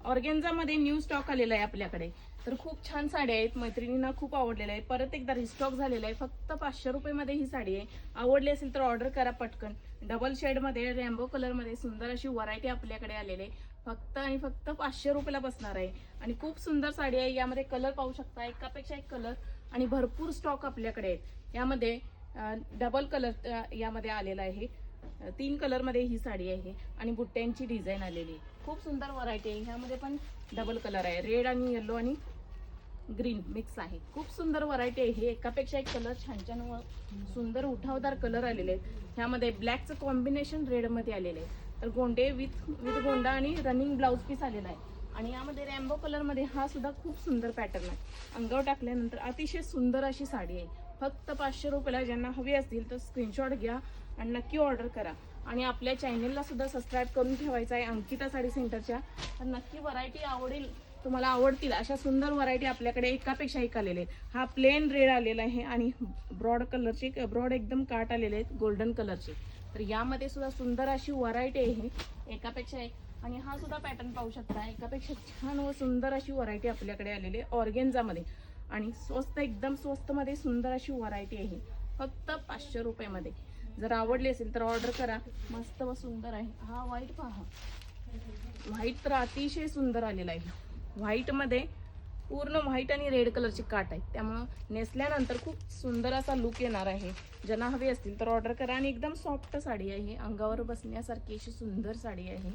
ऑर्गेन्झामध्ये new stock आलेला आहे आपल्याकडे। तर खूप छान साड्या आहेत, मैत्रिणींना खूप आवडलेल्या आहे। परत एकदा रिस्टॉक झालेला आहे। फक्त 500 रुपये ही साडी आहे। आवडली असेल तर ऑर्डर करा पटकन। डबल शेड मध्ये रेनबो कलर मध्ये सुंदर अशी व्हरायटी आपल्याकडे आलेली आहे। फक्त आणि फक्त 500 रुपयाला बसणार आहे आणि खूप सुंदर साडी आहे। यामध्ये कलर पाहू शकता, एकापेक्षा एक कलर आणि भरपूर स्टॉक आपल्याकडे आहेत। यामध्ये डबल कलर यामध्ये आलेला आहे। 3 कलर मध्ये ही साडी आहे आणि बुट्ट्यांची डिझाईन आलेली आहे। खूप सुंदर व्हरायटी आहे। ह्यामध्ये पण डबल कलर आहे, रेड आणि येलो आणि ग्रीन मिक्स आहे। खूप सुंदर व्हरायटी आहे। एकापेक्षा एक कलर छान छान व सुंदर उठावदार कलर आलेले आहेत। ह्यामध्ये ब्लॅकचं कॉम्बिनेशन रेड मध्ये आलेले आहे। तर गोंडे विथ गोंडा आणि रनिंग ब्लाउज पीस आलेला आहे आणि यामध्ये रेनबो कलर मध्ये हा सुद्धा खूप सुंदर पॅटर्न आहे। अंगावर टाकल्यानंतर अतिशय सुंदर अशी साडी आहे। फक्त 500 रुपयाला। ज्यांना हवी असतील तर स्क्रीनशॉट घ्या आणि नक्की ऑर्डर करा आणि आपल्या चॅनलला सुद्धा सबस्क्राईब करून ठेवायचं आहे अंकिता साडी सेंटरच्या। तर नक्की व्हरायटी आवडेल, तुम्हाला आवडतील अशा सुंदर व्हरायटी आपल्याकडे एकापेक्षा एक आलेले आहेत। हा प्लेन रेड आलेला आहे आणि ब्रॉड कलरचे ब्रॉड एकदम काट आलेले आहेत गोल्डन कलरचे। तर यामध्ये सुद्धा सुंदर अशी व्हरायटी आहे एकापेक्षा एक। आणि हा सुद्धा पॅटर्न पाहू शकता, एकापेक्षा छान व सुंदर अशी व्हरायटी आपल्याकडे आलेली आहे ऑर्गेन्झामध्ये आणि स्वस्त एकदम स्वस्त मध्ये सुंदर अशी व्हरायटी आहे फक्त 500 रुपयामध्ये। जर आवडली असेल तर ऑर्डर करा। मस्त व सुंदर आहे। हा व्हाईट पहा, व्हाईट तर अतिशय सुंदर आलेला आहे। व्हाईट मध्ये पूर्ण व्हाईट आणि रेड कलरचे काट आहेत, त्यामुळे नेसल्यानंतर खूप सुंदर असा लुक येणार आहे। ज्यांना हवी असतील तर ऑर्डर करा आणि एकदम सॉफ्ट साडी आहे, अंगावर बसण्यासारखी अशी सुंदर साडी आहे।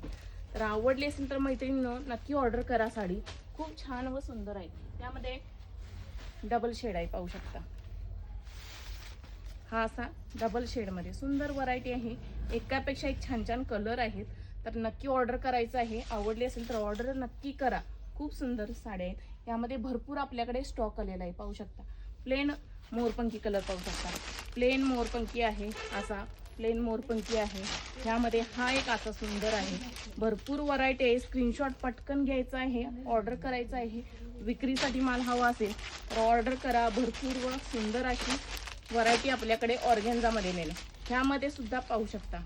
तर आवडली असेल तर मैत्रिणींनो नक्की ऑर्डर करा। साडी खूप छान व सुंदर आहे। त्यामध्ये डबल शेड आहे, पाहू शकता। हा असा डबल शेड मध्ये सुंदर व्हरायटी आहे। एकापेक्षा एक छान छान कलर आहेत। तर नक्की ऑर्डर करायचं आहे। आवडली असेल तर ऑर्डर नक्की करा। खूप सुंदर साड्या आहेत। यामध्ये भरपूर आपल्याकडे स्टॉक आलेला आहे, पाहू शकता। प्लेन मोरपंखी कलर पाहू शकता, प्लेन मोरपंखी आहे, असा प्लेन मोरपंखी आहे। ह्यामध्ये हा एक असा सुंदर आहे। भरपूर व्हरायटी आहे। स्क्रीनशॉट पटकन घ्यायचा आहे, ऑर्डर करायचा आहे। विक्रीसाठी माल हवा असेल तर ऑर्डर करा। भरपूर व सुंदर अशी व्हरायटी आपल्याकडे ऑर्गेन्झामध्ये नेले। ह्यामध्ये सुद्धा पाहू शकता,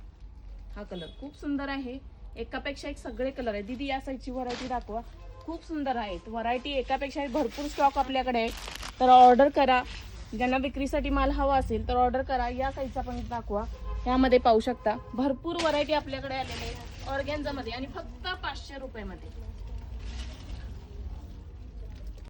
हा कलर खूप सुंदर आहे। एकापेक्षा एक सगळे कलर आहे। दीदी या साईडची व्हरायटी दाखवा, खूप सुंदर आहेत व्हरायटी। एकापेक्षा एक भरपूर स्टॉक आपल्याकडे आहे, तर ऑर्डर करा। ज्यांना विक्रीसाठी माल हवा असेल तर ऑर्डर करा। या साईडचा पण दाखवा, यामध्ये पाहू शकता भरपूर व्हरायटी आपल्याकडे आलेली आहे ऑर्गेन्झामध्ये आणि फक्त 500 रुपयामध्ये।